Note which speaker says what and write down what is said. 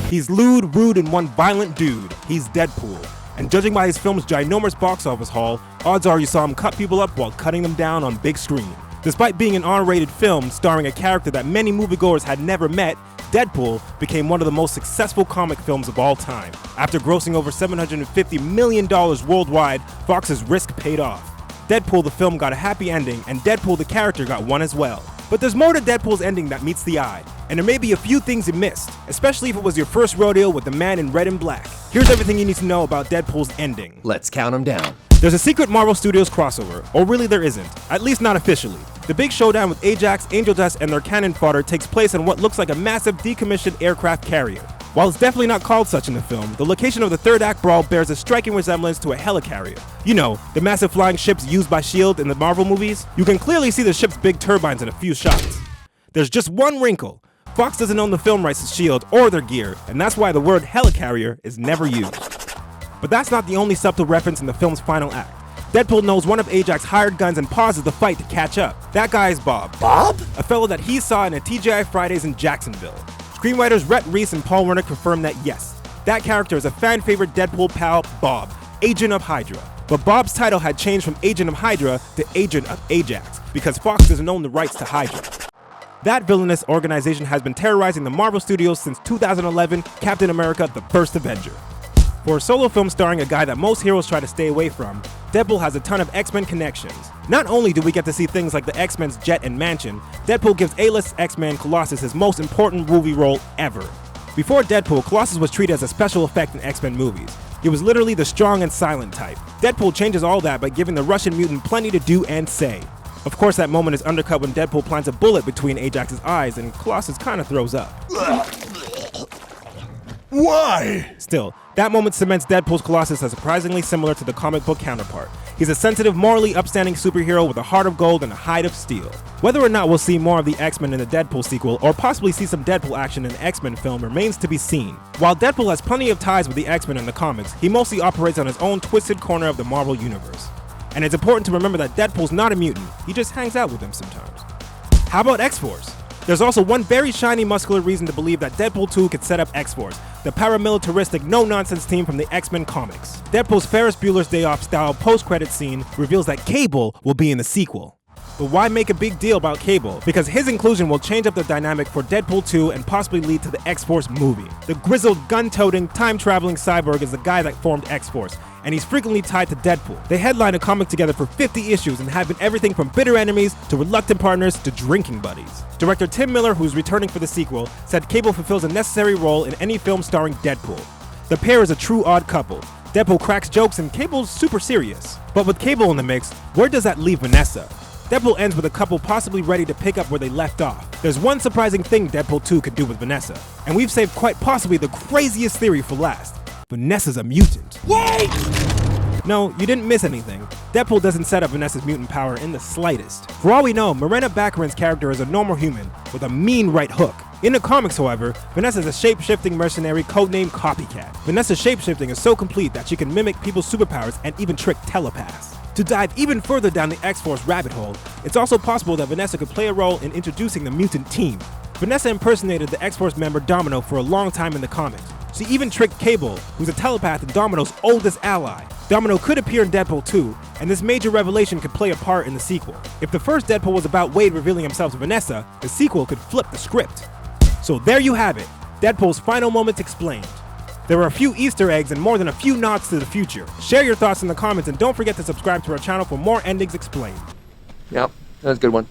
Speaker 1: He's lewd, rude, and one violent dude. He's Deadpool. And judging by his film's ginormous box office haul, odds are you saw him cut people up while cutting them down on big screen. Despite being an R-rated film starring a character that many moviegoers had never met, Deadpool became one of the most successful comic films of all time. After grossing over $750 million worldwide, Fox's risk paid off. Deadpool the film got a happy ending, and Deadpool the character got one as well. But there's more to Deadpool's ending that meets the eye, and there may be a few things you missed, especially if it was your first rodeo with the man in red and black. Here's everything you need to know about Deadpool's ending.
Speaker 2: Let's count them down.
Speaker 1: There's a secret Marvel Studios crossover, or really there isn't, at least not officially. The big showdown with Ajax, Angel Dust, and their cannon fodder takes place on what looks like a massive decommissioned aircraft carrier. While it's definitely not called such in the film, the location of the third act brawl bears a striking resemblance to a helicarrier. You know, the massive flying ships used by S.H.I.E.L.D. in the Marvel movies? You can clearly see the ship's big turbines in a few shots. There's just one wrinkle. Fox doesn't own the film rights to S.H.I.E.L.D. or their gear, and that's why the word helicarrier is never used. But that's not the only subtle reference in the film's final act. Deadpool knows one of Ajax's hired guns and pauses the fight to catch up. That guy is Bob.
Speaker 2: Bob?
Speaker 1: A fellow that he saw in a TGI Fridays in Jacksonville. Screenwriters Rhett Reese and Paul Wernick confirmed that yes, that character is a fan-favorite Deadpool pal, Bob, Agent of Hydra. But Bob's title had changed from Agent of Hydra to Agent of Ajax, because Fox doesn't own the rights to Hydra. That villainous organization has been terrorizing the Marvel Studios since 2011, Captain America: The First Avenger. For a solo film starring a guy that most heroes try to stay away from, Deadpool has a ton of X-Men connections. Not only do we get to see things like the X-Men's jet and mansion, Deadpool gives A-list XMen Colossus his most important movie role ever. Before Deadpool, Colossus was treated as a special effect in X-Men movies. He was literally the strong and silent type. Deadpool changes all that by giving the Russian mutant plenty to do and say. Of course, that moment is undercut when Deadpool plants a bullet between Ajax's eyes and Colossus kinda throws up.
Speaker 2: Why?
Speaker 1: Still, that moment cements Deadpool's Colossus as surprisingly similar to the comic book counterpart. He's a sensitive, morally upstanding superhero with a heart of gold and a hide of steel. Whether or not we'll see more of the X-Men in the Deadpool sequel, or possibly see some Deadpool action in the X-Men film, remains to be seen. While Deadpool has plenty of ties with the X-Men in the comics, he mostly operates on his own twisted corner of the Marvel Universe. And it's important to remember that Deadpool's not a mutant, he just hangs out with them sometimes. How about XForce? There's also one very shiny muscular reason to believe that Deadpool 2 could set up XForce, the paramilitaristic no-nonsense team from the X-Men comics. Deadpool's Ferris Bueller's Day Off style post-credit scene reveals that Cable will be in the sequel. But why make a big deal about Cable? Because his inclusion will change up the dynamic for Deadpool 2 and possibly lead to the X-Force movie. The grizzled, gun-toting, time-traveling cyborg is the guy that formed X-Force, and he's frequently tied to Deadpool. They headline a comic together for 50 issues and have been everything from bitter enemies to reluctant partners to drinking buddies. Director Tim Miller, who's returning for the sequel, said Cable fulfills a necessary role in any film starring Deadpool. The pair is a true odd couple. Deadpool cracks jokes and Cable's super serious. But with Cable in the mix, where does that leave Vanessa? Deadpool ends with a couple possibly ready to pick up where they left off. There's one surprising thing Deadpool 2 could do with Vanessa, and we've saved quite possibly the craziest theory for last. Vanessa's a mutant.
Speaker 2: Wait!
Speaker 1: No, you didn't miss anything. Deadpool doesn't set up Vanessa's mutant power in the slightest. For all we know, Morena Baccarin's character is a normal human with a mean right hook. In the comics, however, Vanessa is a shape-shifting mercenary codenamed Copycat. Vanessa's shape-shifting is so complete that she can mimic people's superpowers and even trick telepaths. To dive even further down the X-Force rabbit hole, it's also possible that Vanessa could play a role in introducing the mutant team. Vanessa impersonated the X-Force member Domino for a long time in the comics. She even tricked Cable, who's a telepath and Domino's oldest ally. Domino could appear in Deadpool 2, and this major revelation could play a part in the sequel. If the first Deadpool was about Wade revealing himself to Vanessa, the sequel could flip the script. So there you have it, Deadpool's final moments explained. There are a few Easter eggs and more than a few nods to the future. Share your thoughts in the comments and don't forget to subscribe to our channel for more endings explained.
Speaker 2: Yep, that was a good one.